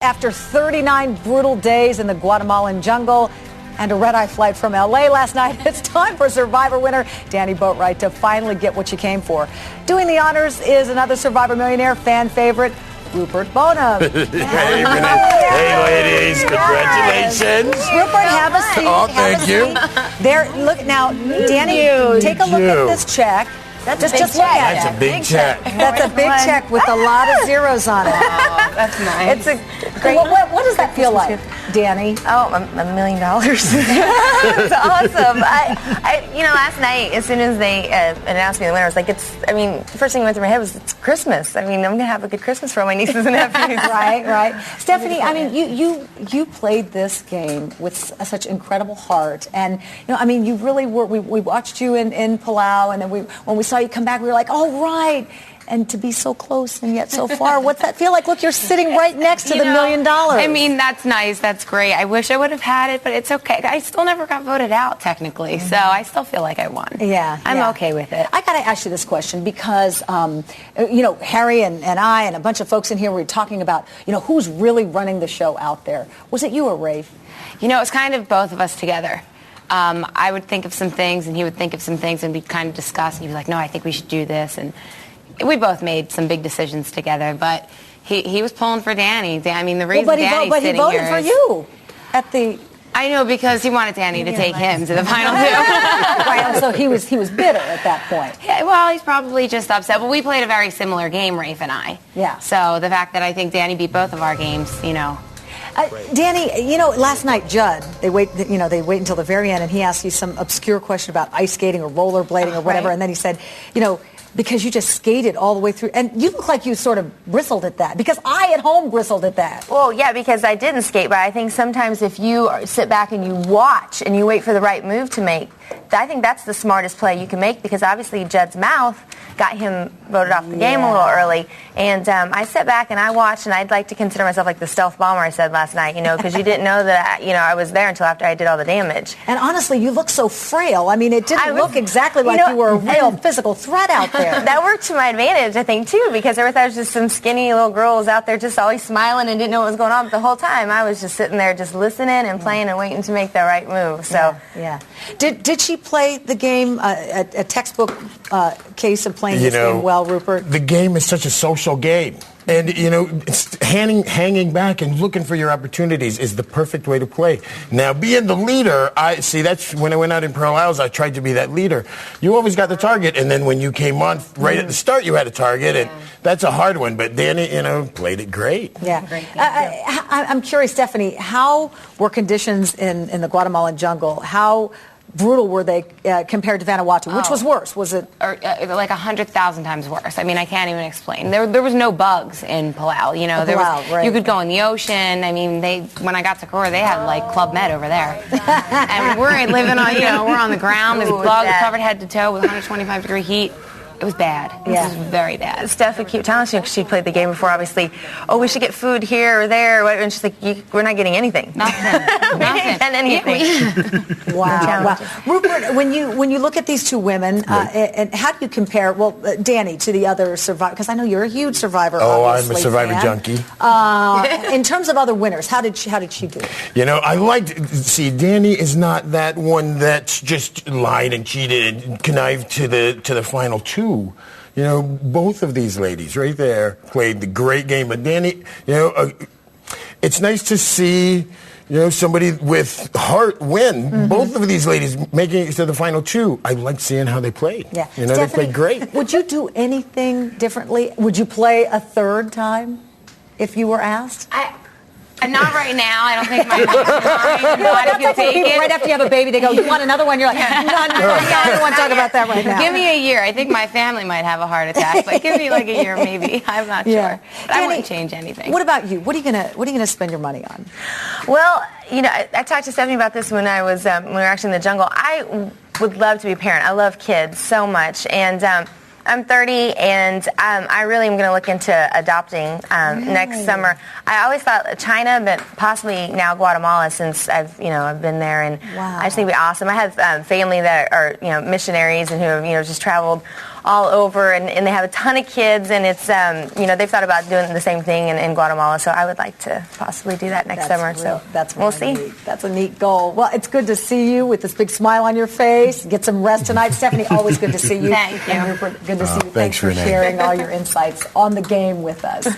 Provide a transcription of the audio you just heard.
After 39 brutal days in the Guatemalan jungle and a red-eye flight from L.A. last night, it's time for Survivor winner Danni Boatwright to finally get what she came for. Doing the honors is another Survivor millionaire fan favorite, Rupert Boneham. Hey, ladies, congratulations. Rupert, have a seat. Oh, thank you. There, look now, Danni, take a look at this check. Just look at it. That's a big check. That's a big check with a lot of zeros on it. Oh, that's nice. It's a great. What does that feel like, Danni? Oh, $1 million. It's awesome. Last night, as soon as they announced me the winner, I was like, first thing that went through my head was, it's Christmas. I mean, I'm going to have a good Christmas for all my nieces and nephews. Right. Stephanie, I mean, you played this game with such incredible heart. And, you really were, we watched you in Palau, and then when we saw you come back, we were like, oh, right. And to be so close and yet so far, what's that feel like? Look, you're sitting right next to the $1 million. I mean, that's nice. That's great. I wish I would have had it, but it's okay. I still never got voted out, technically, so I still feel like I won. Yeah. I'm okay with it. I got to ask you this question because, Harry and I and a bunch of folks in here were talking about, who's really running the show out there. Was it you or Rafe? It's kind of both of us together. I would think of some things, and he would think of some things, and we'd kind of discuss, and he'd be like, no, I think we should do this, and we both made some big decisions together, but he was pulling for Danni. I mean, the reason Danni's sitting here he voted for you at the... I know, because he wanted Danni to take him to the final two. Right, so he was bitter at that point. Yeah, well, he's probably just upset. But we played a very similar game, Rafe and I. Yeah. So the fact that I think Danni beat both of our games, Danni, last night Judd, they wait until the very end, and he asked you some obscure question about ice skating or rollerblading or whatever, and then he said, because you just skated all the way through, and you look like you sort of bristled at that, because I at home bristled at that. Well, yeah, because I didn't skate, but I think sometimes if you sit back and you watch and you wait for the right move to make, I think that's the smartest play you can make, because obviously Judd's mouth got him voted off the game a little early. And I sat back and I watched, and I'd like to consider myself like the stealth bomber I said last night, because you didn't know that, I was there until after I did all the damage. And honestly, you look so frail. I mean, it didn't look exactly like you were a real physical threat out there. That worked to my advantage, I think, too, because everyone thought I was just some skinny little girls out there just always smiling and didn't know what was going on. But the whole time, I was just sitting there just listening and playing and waiting to make the right move. So, yeah. Did she play the game, a textbook case of playing this game well, Rupert? The game is such a social game. And, it's hanging back and looking for your opportunities is the perfect way to play. Now, being the leader, that's when I went out in Pearl Isles, I tried to be that leader. You always got the target, and then when you came on right at the start, you had a target, and that's a hard one. But Danni, played it great. Yeah. I'm curious, Stephanie, how were conditions in the Guatemalan jungle? How brutal were they compared to Vanuatu? Which was worse? Was it like 100,000 times worse? I mean, I can't even explain. There was no bugs in Palau. You could go in the ocean. I mean, when I got to Kora, they had like Club Med over there, and we're living on we're on the ground. There's bugs covered head to toe with 125-degree heat. It was bad. Yeah. It was very bad. Steph would keep telling us, because she played the game before, obviously, we should get food here or there. And she's like, we're not getting anything. Nothing. And anything. Wow. Rupert, when you look at these two women, and how do you compare, Danni to the other Survivor? Because I know you're a huge Survivor. I'm a Survivor junkie. In terms of other winners, how did she do? Danni is not that one that's just lied and cheated and connived to the final two. Both of these ladies right there played the great game. But Danni, it's nice to see, somebody with heart win. Mm-hmm. Both of these ladies making it to the final two. I like seeing how they played. Yeah. They played great. Would you do anything differently? Would you play a third time if you were asked? Not right now. I don't think my mind if you take it. Right after you have a baby, they go, you want another one? You're like, no, I don't want to talk about that right now. Give me a year. I think my family might have a heart attack, but give me like a year maybe. I'm not sure. But I wouldn't change anything. What about you? What are you gonna spend your money on? Well, I talked to Stephanie about this when I was when we were actually in the jungle. I would love to be a parent. I love kids so much, and I'm 30, and I really am going to look into adopting next summer. I always thought China, but possibly now Guatemala, since I've been there, and I just think it'd be awesome. I have family that are missionaries and who have just traveled all over, and they have a ton of kids, and it's, they've thought about doing the same thing in Guatemala, so I would like to possibly do that next summer. So we'll see. Neat. That's a neat goal. Well, it's good to see you with this big smile on your face. Get some rest tonight. Stephanie, always good to see you. Thank you. And Rupert, good to see you. Thanks for Renee. sharing all your insights on the game with us.